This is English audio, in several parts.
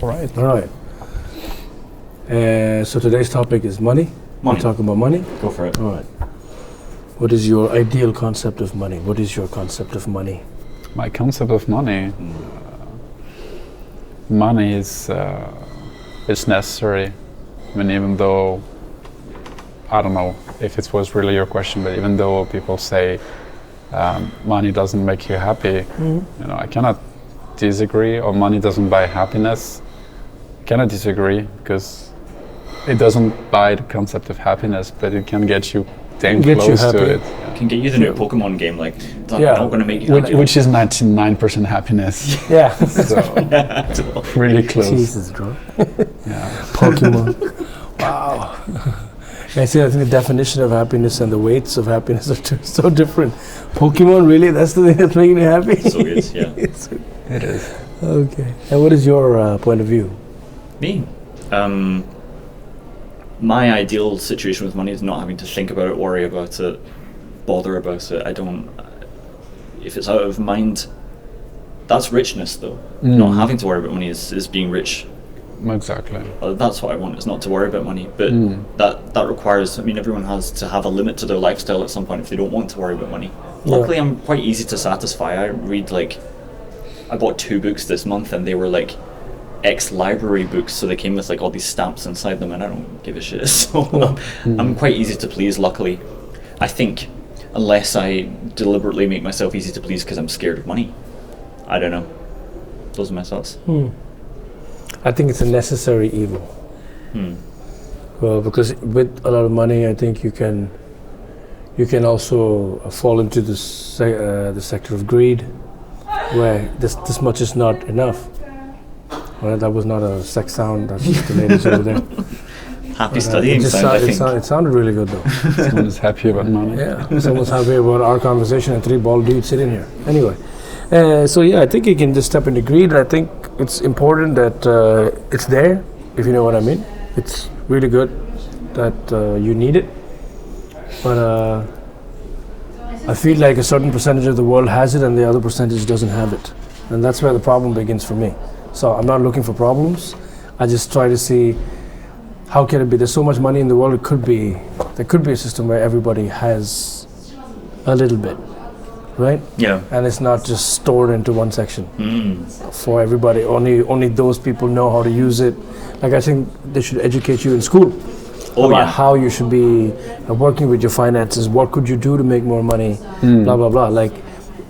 All right. All right. So today's topic is money. Money. We're talking about money. Go for it. All right. What is your ideal concept of money? What is your concept of money? My concept of money. Money is necessary. I mean, even though I don't know if it was really your question, but even though people say money doesn't make you happy, you know, I cannot disagree. Or money doesn't buy happiness. I cannot disagree because it doesn't buy the concept of happiness, but it can get you damn Get you close happy. to it. Can get you the new Pokemon game, like that's Yeah. not going to make you happy. Which is 99% happiness. Yeah. So really close. Jesus, bro. Yeah. Pokemon. Wow. I see. I think the definition of happiness and the weights of happiness are so different. Pokemon, really? That's the thing that's making you happy? So good, yeah. It is. Okay. And what is your point of view? Me, my ideal situation with money is not having to think about it, worry about it, bother about it. I don't. If it's out of mind, that's richness, though. Not having to worry about money is being rich. Exactly. That's what I want, is not to worry about money. But that requires, I mean, everyone has to have a limit to their lifestyle at some point if they don't want to worry about money. Yeah. Luckily, I'm quite easy to satisfy. I bought 2 books this month and they were like ex-library books, so they came with like all these stamps inside them, and I don't give a shit. So I'm quite easy to please, luckily. I think, unless I deliberately make myself easy to please because I'm scared of money. I don't know. Those are my thoughts. I think it's a necessary evil. Well, because with a lot of money, I think you can also fall into the sector of greed, where this much is not enough. Well, that was not a sex sound. That's just the ladies over there. Happy studying it just sound, I think. it sounded really good though. Someone is happy about money. Yeah, someone's happy about our conversation and 3 bald dudes sitting here. Anyway, so yeah, I think you can just step into greed. I think it's important that it's there, if you know what I mean. It's really good that you need it, but I feel like a certain percentage of the world has it and the other percentage doesn't have it, and that's where the problem begins for me. So I'm not looking for problems. I just try to see how can it be. There's so much money in the world. There could be a system where everybody has a little bit, right? Yeah. And it's not just stored into one section for everybody. Only those people know how to use it. Like, I think they should educate you in school about how you should be working with your finances. What could you do to make more money? Blah blah blah. Like,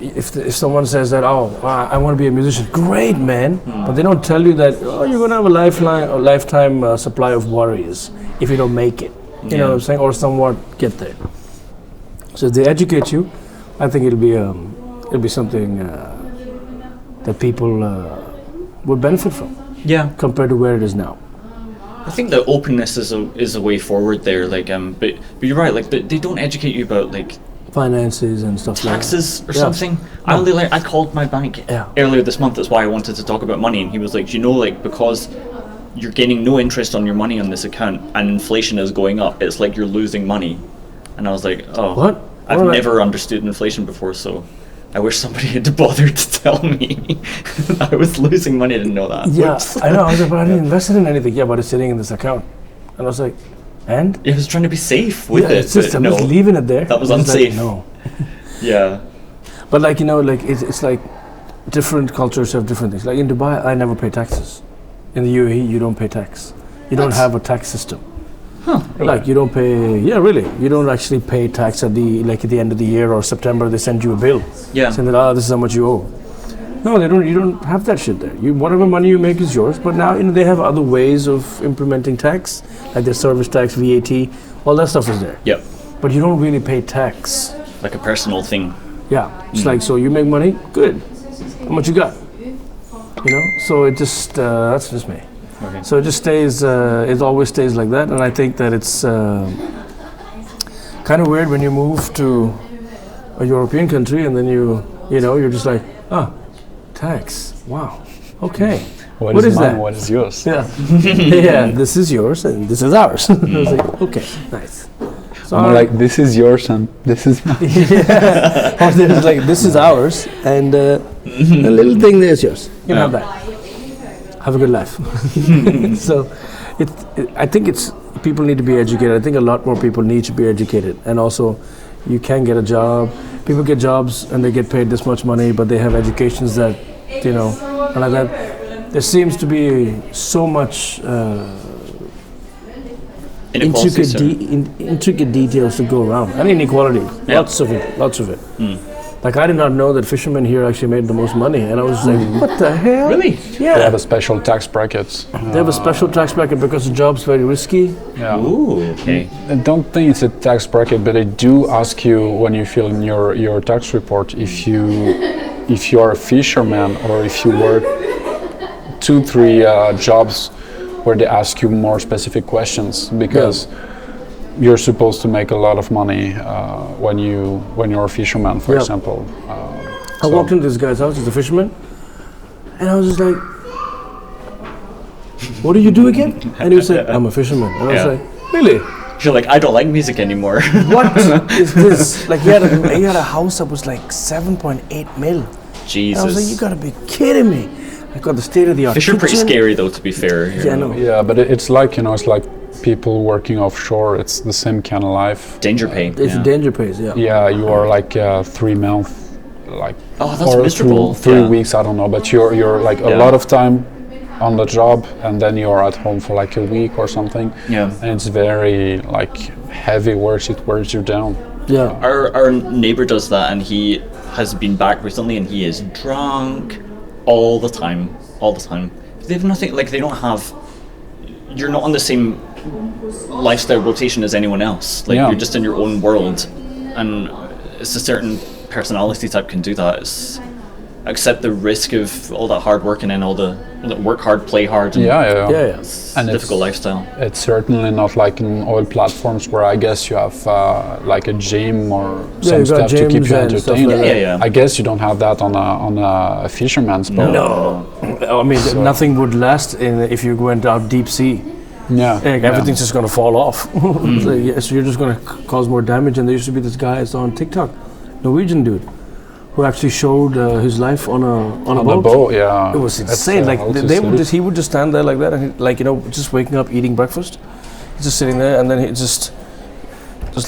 if someone says that, I want to be a musician, great, man. But they don't tell you that you're gonna have a lifetime supply of worries if you don't make it. You know what I'm saying, or somewhat get there. So if they educate you, I think it'll be something that people would benefit from. Yeah. Compared to where it is now. I think that openness is a way forward there. Like, but you're right. Like, they don't educate you about like Finances and stuff taxes like or that. something. I only I called my bank Yeah. earlier this month. That's why I wanted to talk about money, and he was like, "Do you know, like, because you're gaining no interest on your money on this account, and inflation is going up, it's like you're losing money." And I was like, "Oh, What? I've What? never understood inflation before, so I wish somebody had bothered to tell me I was losing money. I didn't know that." Yeah, Whoops. I know. I was like, but I didn't invest it in anything. Yeah, but it's sitting in this account. And I was like, and? I was trying to be safe with it, It's just, but I'm no. just leaving it there. That was It's just unsafe. Like, no. Yeah. But like, you know, like it's like different cultures have different things. Like in Dubai, I never pay taxes. In the UAE, you don't pay tax. You don't have a tax system. Like you don't pay. Yeah, really. You don't actually pay tax at the end of the year or September. They send you a bill. Yeah. Saying that this is how much you owe. No, they don't. You don't have that shit there. Whatever money you make is yours. But now they have other ways of implementing tax, like their service tax, VAT, all that stuff is there. Yep. But you don't really pay tax. Like a personal thing. Yeah, it's like, so you make money, good. How much you got? You know, so it just that's just me. Okay. So it just stays. It always stays like that, and I think that it's kind of weird when you move to a European country and then you're just like, tax. Wow. Okay. What is that? mine? What is yours? Yeah. Yeah. This is yours and this is ours. I was like, okay, nice. So I'm like, this is yours and this is mine. yeah. Or there's like, this is ours and a little thing there's yours. You can have that. have a good life. So, I think it's people need to be educated. I think a lot more people need to be educated, and also, you can get a job. People get jobs and they get paid this much money, but they have educations that, you know, and like that. There seems to be so much Inequalities, intricate details to go around, and inequality. Yeah. Lots of it. Like I did not know that fishermen here actually made the most money, and I was like, what the hell? Really? Yeah. They have a special tax brackets. They have a special tax bracket because the job's very risky. Yeah. Ooh, okay. I don't think it's a tax bracket, but they do ask you when you fill in your tax report if you are a fisherman or if you work 2-3 jobs where they ask you more specific questions, because you're supposed to make a lot of money when you're a fisherman, for Yeah. example. I walked into this guy's house, he's a fisherman, and I was just like, what do you do again? And he was like, I'm a fisherman. And I was Yeah. like, really? You're like, I don't like music anymore. What is this? Like he had a house that was like 7.8 mil. And I was like, you Jesus. gotta be kidding me. I got the state of the art Fish are pretty kitchen. scary though, to be fair. Yeah, I know. Yeah, but it's like, it's like people working offshore. It's the same kind of life. Danger pay. It's yeah. danger pays, yeah. Yeah, you are like 3 months, like Oh, that's or miserable. three Yeah. weeks. I don't know, but you're like a Yeah. lot of time on the job, and then you're at home for like a week or something. Yeah. And it's very like heavy work. It wears you down. Yeah. Our neighbor does that, and he has been back recently, and he is drunk all the time. They have nothing. Like they don't have. You're not on the same lifestyle rotation as anyone else. Like Yeah. you're just in your own world, and it's a certain personality type can do that. It's accept the risk of all that hard work and then all the work hard, play hard. And Yeah. Yeah. It's And a difficult it's- lifestyle. It's certainly not like in oil platforms where I guess you have like a gym or some you've got stuff to keep gyms you and stuff entertained. like that. Yeah. I guess you don't have that on a fisherman's boat. No. I mean, nothing would last if you went out deep sea. Yeah. Like, everything's just gonna fall off. So, yeah, so you're just gonna cause more damage. And there used to be this guy I saw on TikTok, Norwegian dude, who actually showed his life on a On boat. the boat, yeah. It was It's, insane. Like how to they would say just, he would just stand there like that, and like just waking up, eating breakfast. He's just sitting there, and then he just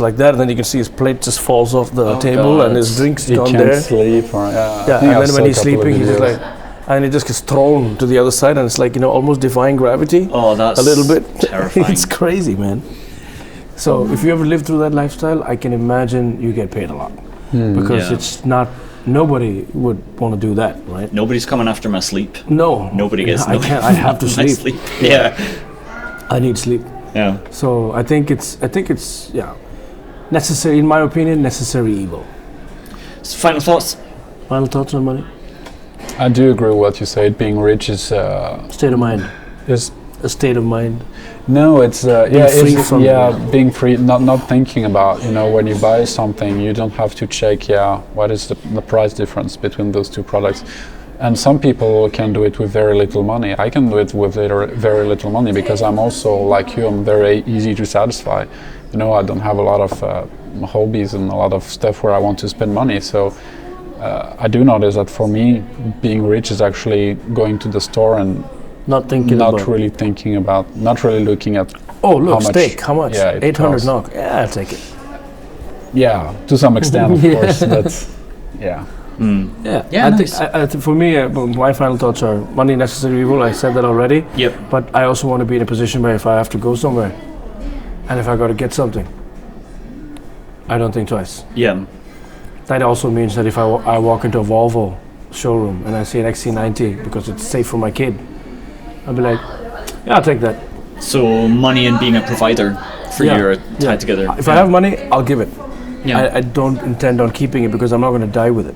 like that, and then you can see his plate just falls off the table, God. and his drinks He gone can't there. sleep. Or, Yeah, I and think I then saw when a he's couple of sleeping, he's just videos. like, and he just gets thrown to the other side, and it's like almost defying gravity. Oh, that's A little bit. terrifying. It's crazy, man. So if you ever live through that lifestyle, I can imagine you get paid a lot because Yeah. it's not. Nobody would want to do that, right? Nobody's coming after my sleep. No. Nobody gets. I can't. I have to my sleep. Yeah. I need sleep. Yeah. So I think it's necessary, in my opinion, necessary evil. So final thoughts. Final thoughts on money? I do agree with what you said. Being rich is State of mind. A state of mind. no, it's free from being free, not thinking about when you buy something, you don't have to check what is the price difference between those two products. And some people can do it with very little money. I can do it with very little money because I'm also like you. I'm very easy to satisfy. I don't have a lot of hobbies and a lot of stuff where I want to spend money. So I do notice that for me, being rich is actually going to the store and Not thinking not about. really thinking about, not really looking at. Oh, look, how much- steak. How much? yeah, it 800 costs. NOK. Yeah, I'll take it. Yeah, to some extent, of Yeah. course. But yeah, Yeah. Yeah, I nice. think for me, my final thoughts are money necessary evil. I said that already. Yep. But I also want to be in a position where if I have to go somewhere, and if I got to get something, I don't think twice. Yeah. That also means that if I walk into a Volvo showroom and I see an XC90 because it's safe for my kid, I'll be like, yeah, I'll take that. So money and being a provider for Yeah. you are tied together. If I have money, I'll give it. Yeah. I don't intend on keeping it because I'm not going to die with it.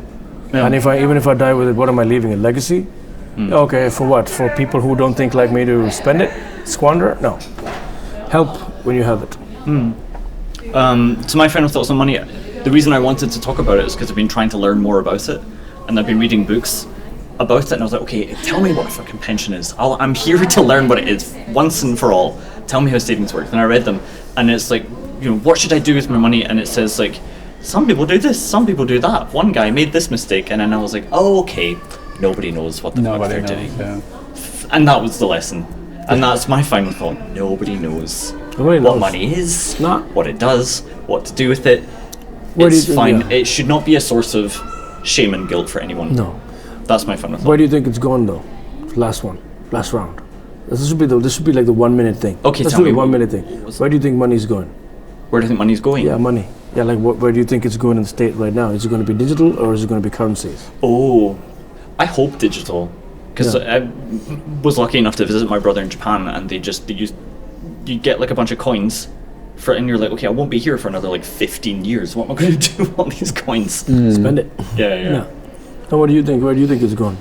Yeah. And even if I die with it, what am I leaving? A legacy? Okay, for what? For people who don't think like me to spend it? Squander? No. Help when you have it. So my final thoughts on money. The reason I wanted to talk about it is because I've been trying to learn more about it, and I've been reading books about it, and I was like, okay, tell me what a fucking pension is. I'm here to learn what it is once and for all. Tell me how savings work. And I read them, and it's like, what should I do with my money? And it says like, some people do this, some people do that. One guy made this mistake, and then I was like, oh, okay, nobody knows what the fuck nobody they're knows. doing. Yeah. And that was the lesson. And that's my final thought. Nobody knows Nobody what knows. money is, Nah. what it does, what to do with it. Where do It's you think- fine. yeah. It should not be a source of shame and guilt for anyone. No. That's my final thought. Where do you think it's going though? Last round. This should be like the 1 minute thing. Okay, Let's tell do me the 1 what- minute thing. what's- Where do you think money's going? Where do you think money's going? Yeah, money. Yeah, like where do you think it's going in the state right now? Is it going to be digital or is it going to be currencies? Oh, I hope digital. Because Yeah. I was lucky enough to visit my brother in Japan, and they used, you get like a bunch of coins for, and you're like, okay, I won't be here for another like 15 years. What am I going to do with all these coins? Spend it. Yeah. Yeah. And what do you think? Where do you think it's going?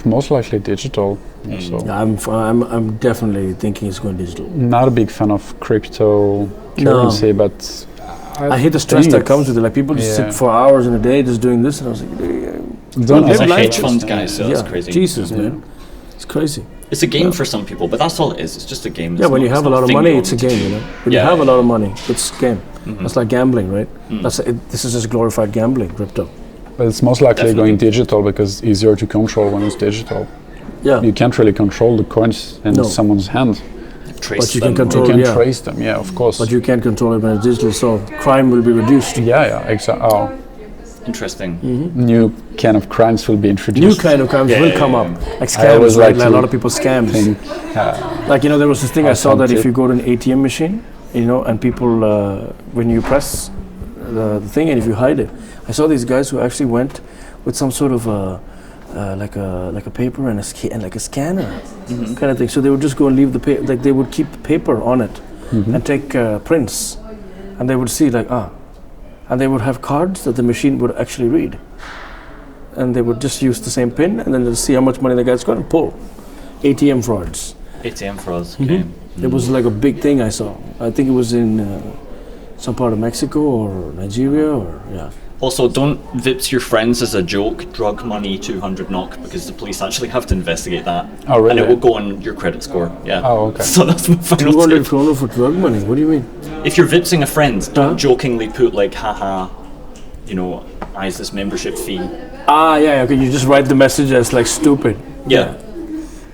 Most likely digital. Also. Yeah, I'm definitely thinking it's going digital. Not a big fan of cryptocurrency, but I hate the stress think that it's- comes with it. Like people just yeah. sit for hours in a day just doing this, and I was like, don't As a live life. hedge fund guy, so that's yeah, crazy. Jesus, man, it's crazy. It's a game for some people, but that's all it is. It's just a game. Yeah, when you have a lot of money, it's a game. You know, when Yeah, you have a yeah. lot of money, it's a game. That's like gambling, right? This is just glorified gambling, crypto. But it's most likely Definitely. going digital because it's easier to control when it's digital. Yeah, You can't really control the coins in No. someone's hand. Trace But you can them. control- You can yeah. trace them, yeah, of course. but you can't control it when it's digital, so crime will be reduced. yeah, exactly. Oh, Interesting. new kind of crimes will be New introduced. kind of crimes Yeah, will yeah, come yeah. up, like I always scams. Right? like Like a to lot of people scams. think, Like there was this thing I saw that if Authentic. you go to an ATM machine, and people when you press the thing and if you hide it, I saw these guys who actually went with some sort of like a paper and like a scanner kind of thing. So they would just go and leave the paper, like they would keep the paper on it and take prints, and they would see and they would have cards that the machine would actually read, and they would just use the same pin and then they'll see how much money the guy's got and pull. ATM frauds. ATM frauds. Okay. It was like a big thing I saw. I think it was in some part of Mexico or Nigeria or yeah. Also, don't vips your friends as a joke. Drug money 200 NOK, because the police actually have to investigate that. Oh, really? And it will go on your credit score. Yeah. Oh, okay. So that's my final 200 tip. kroner for drug money. What do you mean? If you're vipsing a friend, don't Uh-huh. jokingly put like, haha, is this membership fee? Yeah. Okay, you just write the message as like stupid. Yeah.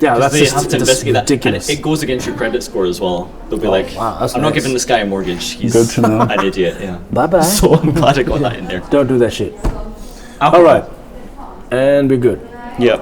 Yeah, Because that's they just have to that's investigate that. ridiculous. And it goes against your credit score as well. They'll be like, wow, that's I'm not nice. giving this guy a mortgage. He's Good to know. an idiot. Yeah. Bye bye. So I'm glad I got that in there. Don't do that shit. Alcohol. All right, and we're good. Yep.